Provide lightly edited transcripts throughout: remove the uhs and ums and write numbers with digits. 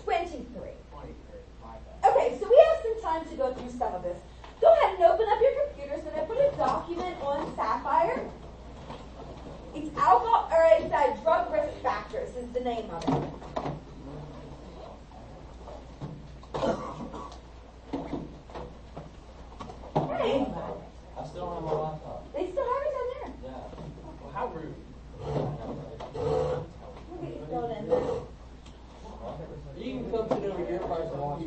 23. Okay, so we have some time to go through some of this. Go ahead and open up your computers, and I put a document on Sapphire. It's alcohol, or it's drug risk factors is the name of it. Hey. I still don't have my laptop. They still have it down there. Yeah. Well, how rude. We'll get you filled in there. You can come sit over here first and watch me.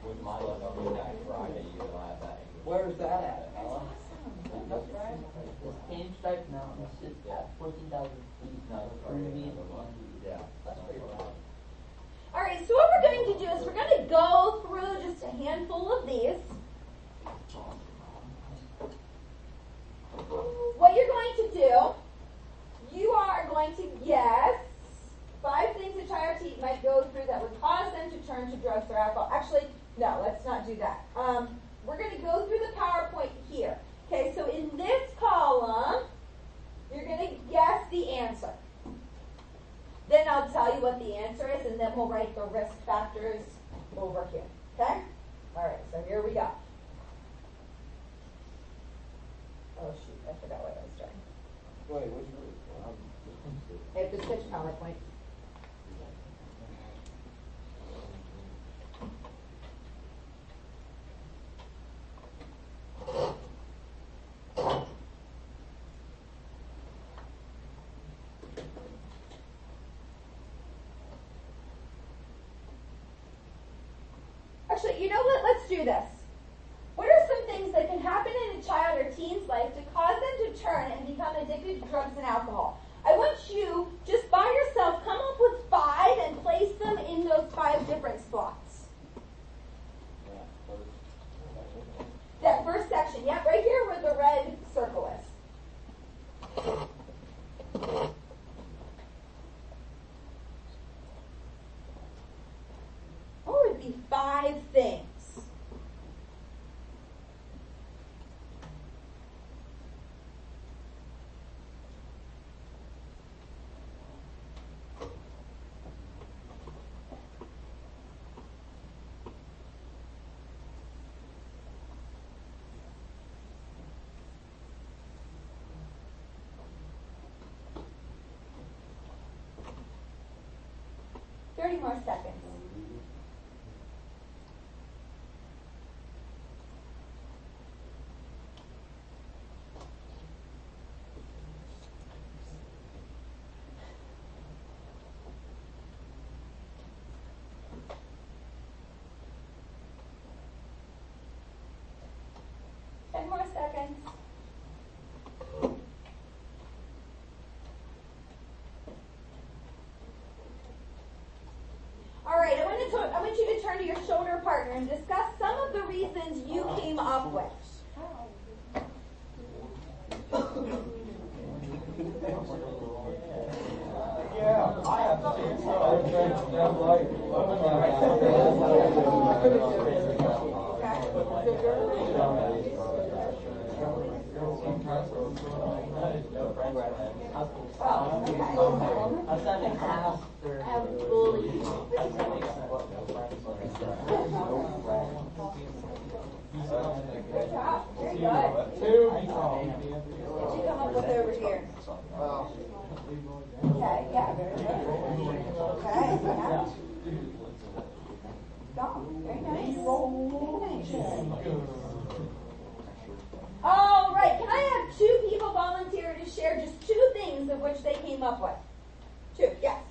With my luck, I'll be back Friday. You will have that. Where's that at? That's right. This cane stripe now, it's just 14,000 feet. Yeah, that's pretty loud. All right, so what we're going to do is we're going to go through just a handful of these. What you're going to do, you are going to guess 5 things a child might go through that would cause them to turn to drugs or alcohol. Actually, no, let's not do that. We're going to go through the PowerPoint here. Okay, so in this column, you're going to guess the answer. Then I'll tell you what the answer is, and then we'll write the risk factors over here. Okay? All right, so here we go. Oh, shoot, I forgot what I was doing. Wait, which one? I have to switch PowerPoint. Actually, you know what? Let's do this. What are some things that can happen in a child or teen's life to cause them to turn and become addicted to drugs and alcohol? I want you, just by yourself, come up with 5 and place them in those 5 different spots. That first section, yeah, right here where the red circle is. What would be 5 things? More seconds. More seconds. All right, I want you to turn to your shoulder partner and discuss some of the reasons you came up with. Yeah, I have to see Good job. Very good. What did you come up with over here? Okay, yeah, very good. Okay, yeah. Go. Very nice. Very nice. All right, can I have 2 people volunteer to share just 2 things of which they came up with? 2, yes.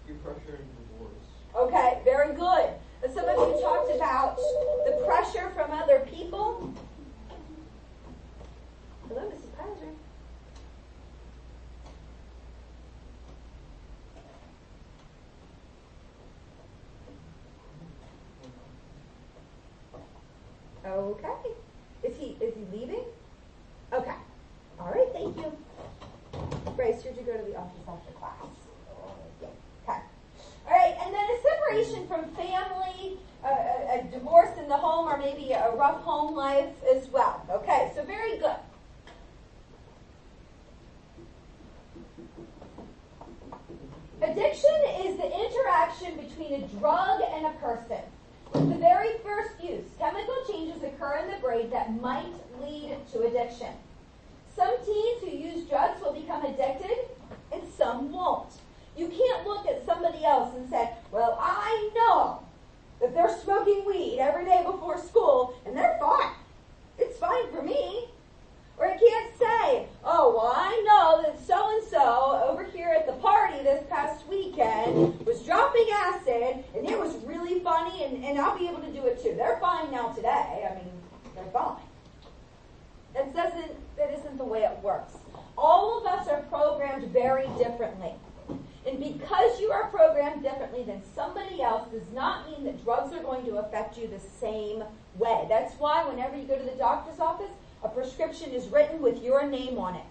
Peer pressure and divorce. Okay, very good. Some of you talked about the pressure from other people. Hello, Mrs. Pizer. Okay. Is he leaving? Okay. All right, thank you. Bryce, you're to go to the office after class. Yeah. Okay. All right, and then a separation from family, a divorce in the home, or maybe a rough home life as well. Okay, so very good. Addiction is the interaction between a drug and a person. With the very first use, chemical changes occur in the brain that might lead to addiction. Some teens who use drugs will become addicted, and some won't. You can't look at somebody else and say, well, I know that they're smoking weed every day before school, and they're fine. It's fine for me. Or I can't say, oh, well, I know that so-and-so over here at the party this past weekend was dropping acid, and it was really funny, and I'll be able to do it too. They're fine now today. I mean, they're fine. That isn't the way it works. All of us are programmed very differently. And because you are programmed differently than somebody else does not mean that drugs are going to affect you the same way. That's why whenever you go to the doctor's office, a prescription is written with your name on it.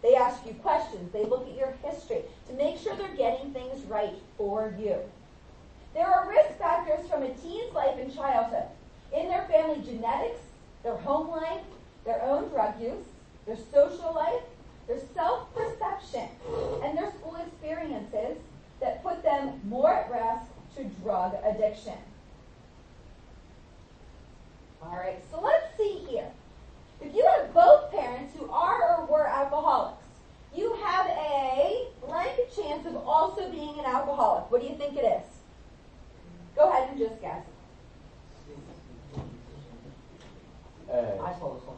They ask you questions. They look at your history to make sure they're getting things right for you. There are risk factors from a teen's life and childhood. In their family genetics, their home life, their own drug use, their social life, their self-perception, and their school experiences that put them more at risk to drug addiction. All right, so let's see here. If you have both parents who are or were alcoholics, you have a blank chance of also being an alcoholic. What do you think it is? Go ahead and just guess. I saw this one.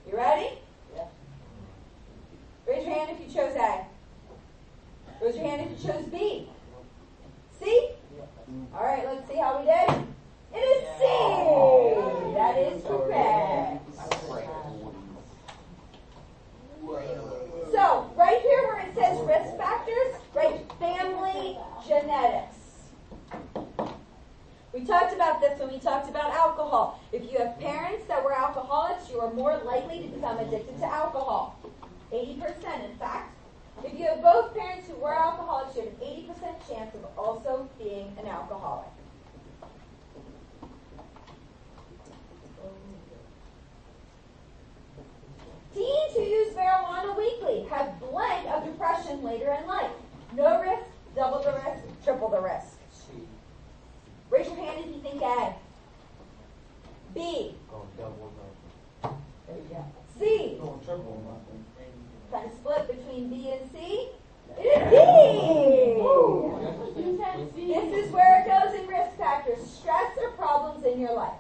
You ready? Yeah. Raise your hand if you chose A. Raise your hand if you chose B. C? All right, let's see how we did. It is C. That is correct. So, right here where it says risk factors, write family genetics. We talked about this when we talked about alcohol. If you have parents that were alcoholics, you are more likely to become addicted to alcohol. 80%, in fact. If you have both parents who were alcoholics, you have an 80% chance of also being an alcoholic. Teens who use marijuana weekly have blank of depression later in life. No risk, double the risk, triple the risk. Raise your hand if you think A. B. There you go. C. Kind of split between B and C. It is D. This is where it goes in risk factors. Stress or problems in your life.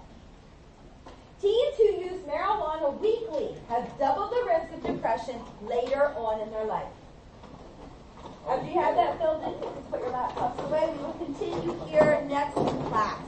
Teens who use marijuana weekly have double the risk of depression later on in their life. After you have that filled in, you can put your laptops away. We will continue here next class.